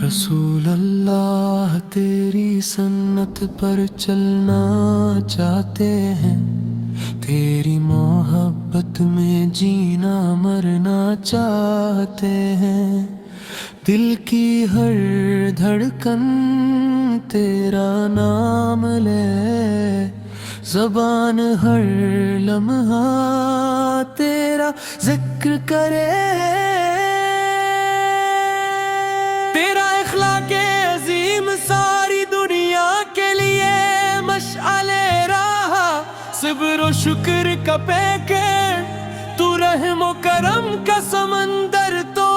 رسول اللہ تیری سنت پر چلنا چاہتے ہیں، تیری محبت میں جینا مرنا چاہتے ہیں، دل کی ہر دھڑکن تیرا نام لے، زبان ہر لمحہ تیرا ذکر کرے، تیرا اخلاق عظیم ساری دنیا کے لیے مشعل راہ، صبر و شکر کا پیکر تو، رحم و کرم کا سمندر تو،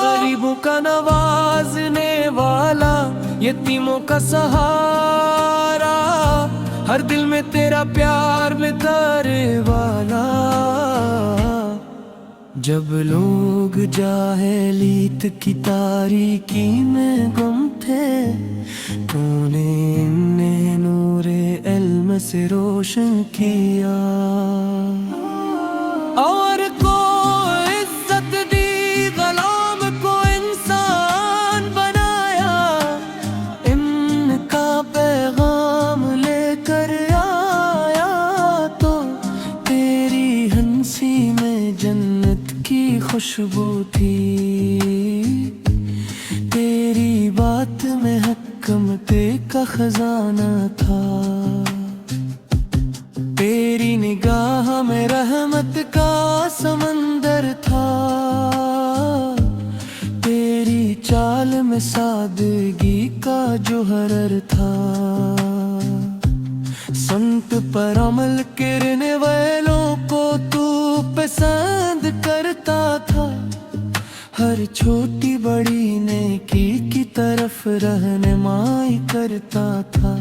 غریبوں کا نوازنے والا، یتیموں کا سہارا، ہر دل میں تیرا پیار بتانے والا۔ جب لوگ جاہلیت کی تاریکی میں گم تھے، تو نے انہیں نور علم سے روشن کیا، اور کو عزت دی، غلام کو انسان بنایا، ان کا پیغام لے کر آیا تو، تیری ہنسی میں جنت کی خوشبو تھی، تیری بات میں حکمت کا خزانہ تھا، تیری نگاہ میں رحمت کا سمندر تھا، تیری چال میں سادگی کا جوہر تھا، سنت پر عمل کرنے والوں کو تو پسند کرتا تھا، ہر چھوٹی بڑی نیکی کی طرف رہنمائی کرتا تھا،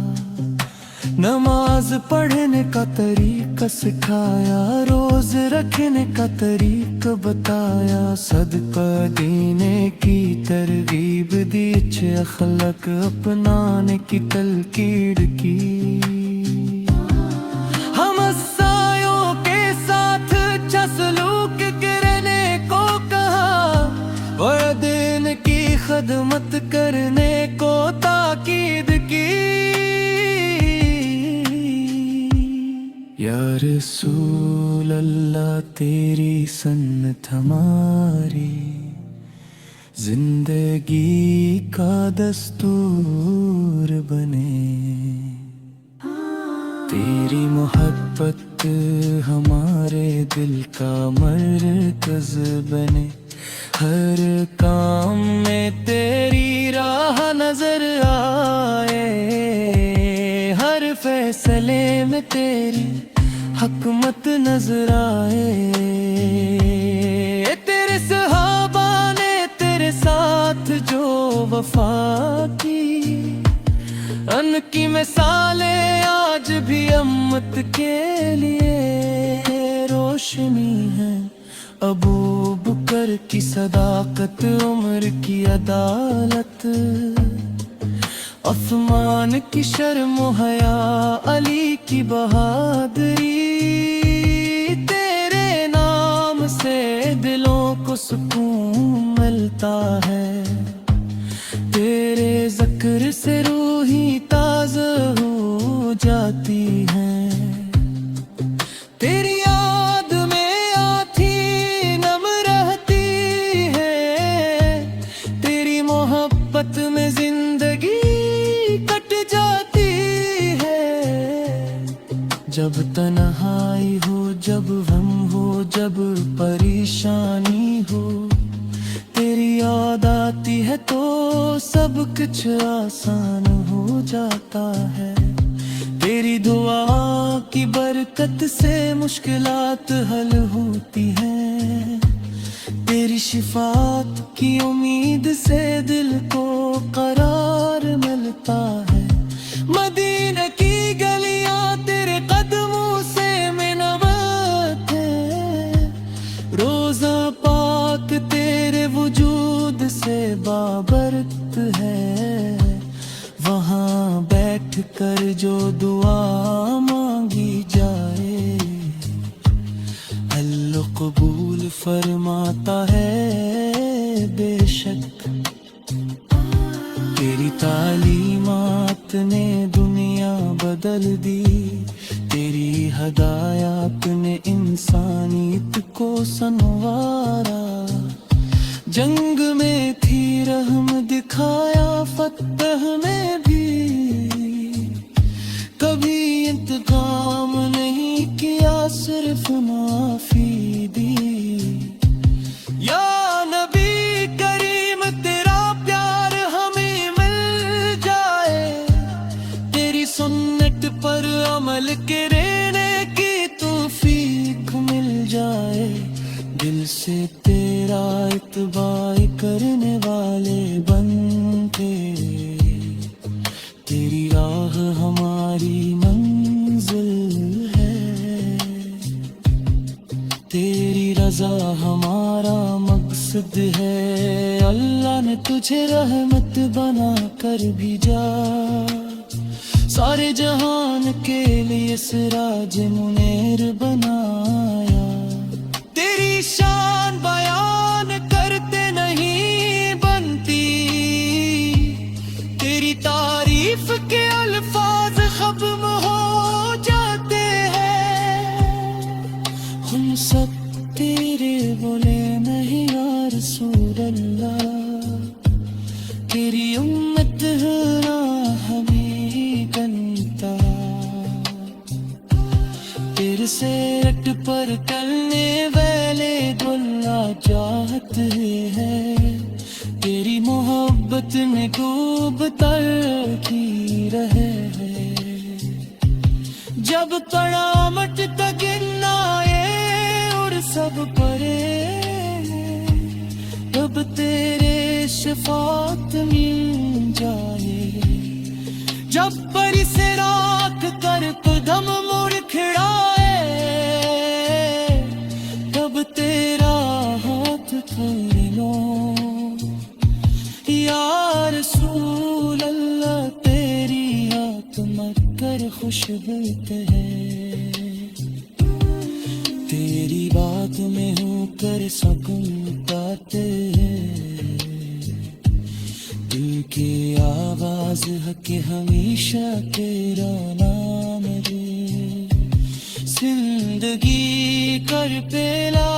نماز پڑھنے کا طریقہ سکھایا، روز رکھنے کا طریقہ بتایا، صدقہ دینے کی ترغیب دی، اچھے اخلاق اپنانے کی تلقین کی، ہم سایوں کے ساتھ اچھا سلوک کرنے کو کہا، اور دین کی خدمت کرنے کو تاکید کی، یا رسول اللہ تیری سنت ہماری زندگی کا دستور بنے، تیری محبت ہمارے دل کا مرکز بنے، ہر کام میں تیری راہ نظر آئے، ہر فیصلے میں تیری حکمت نظر آئے، تیرے صحابہ نے تیرے ساتھ جو وفا کی، ان کی مثالیں آج بھی امت کے لیے روشنی ہے، ابو بکر کی صداقت، عمر کی عدالت، عثمان کی شرم و حیا، علی کی بہادری، تیرے نام سے دلوں کو سکون ملتا ہے، تیرے ذکر سے روحیں تازہ ہو جاتی ہیں، تیری یاد میں آنکھیں نم رہتی ہے، تیری محبت میں زندگی کٹ جاتی ہے، جب تنہائی ہو، جب غم ہو، جب پریشانی ہو، تیری یاد آتی ہے تو سب کچھ آسان ہو جاتا ہے، تیری دعا کی برکت سے مشکلات حل ہوتی ہیں، تیری شفاعت کی امید سے دل کو قرار ملتا ہے، مدینہ کی گلیاں تیرے قدموں سے منوط ہے، روزہ پاک تیرے وجود سے بابرکت ہے، وہاں بیٹھ کر جو دعا مانگی جائے، تو قبول فرماتا ہے بے شک۔ تیری تعلیمات نے دنیا بدل دی، تیری ہدایات نے انسانیت کو سنوارا۔ جنگ میں تھی رحم دکھایا فتح میں بھی، کبھی انتقام نہیں کیا صرف معافی دی۔ یا نبی کریم تیرا پیار ہمیں مل جائے، تیری سنت پر عمل کرنے کی توفیق مل جائے۔ دل سے تیرا اتباع کرنے والے بنتے، تیری راہ ہماری منزل ہے، تیری رضا ہمارا مقصد ہے۔ اللہ نے تجھے رحمت بنا کر بھیجا، سارے جہان کے لیے سراج منیر بنایا۔ تیری شان بیان کرتے نہیں بنتی، تیری تعریف کے الفاظ ختم ہو جاتے ہیں۔ ہم سب تیرے بولے نہیں یا رسول اللہ، تیری امت ہونا ہمیں گنتا، تیرے سیرت پر چلنے والے اللہ چاہتے ہیں۔ تیری محبت میں خوب تلخی رہے ہے، جب قیامت تک آئے اور سب پڑے، تب تیرے شفاعت مل جائے۔ جب پری سے راکھ کر قدم مڑ کھڑائے، تب تیرا ہاتھ پکڑ لو یا رسول اللہ، تیری ہاتھ مر کر خوش ہوتے ہیں۔ تیری بات میں ہو کر سکون پاتے ہیں، دل کی آواز ہے کہ ہمیشہ تیرا نام لے۔ زندگی کر پیلا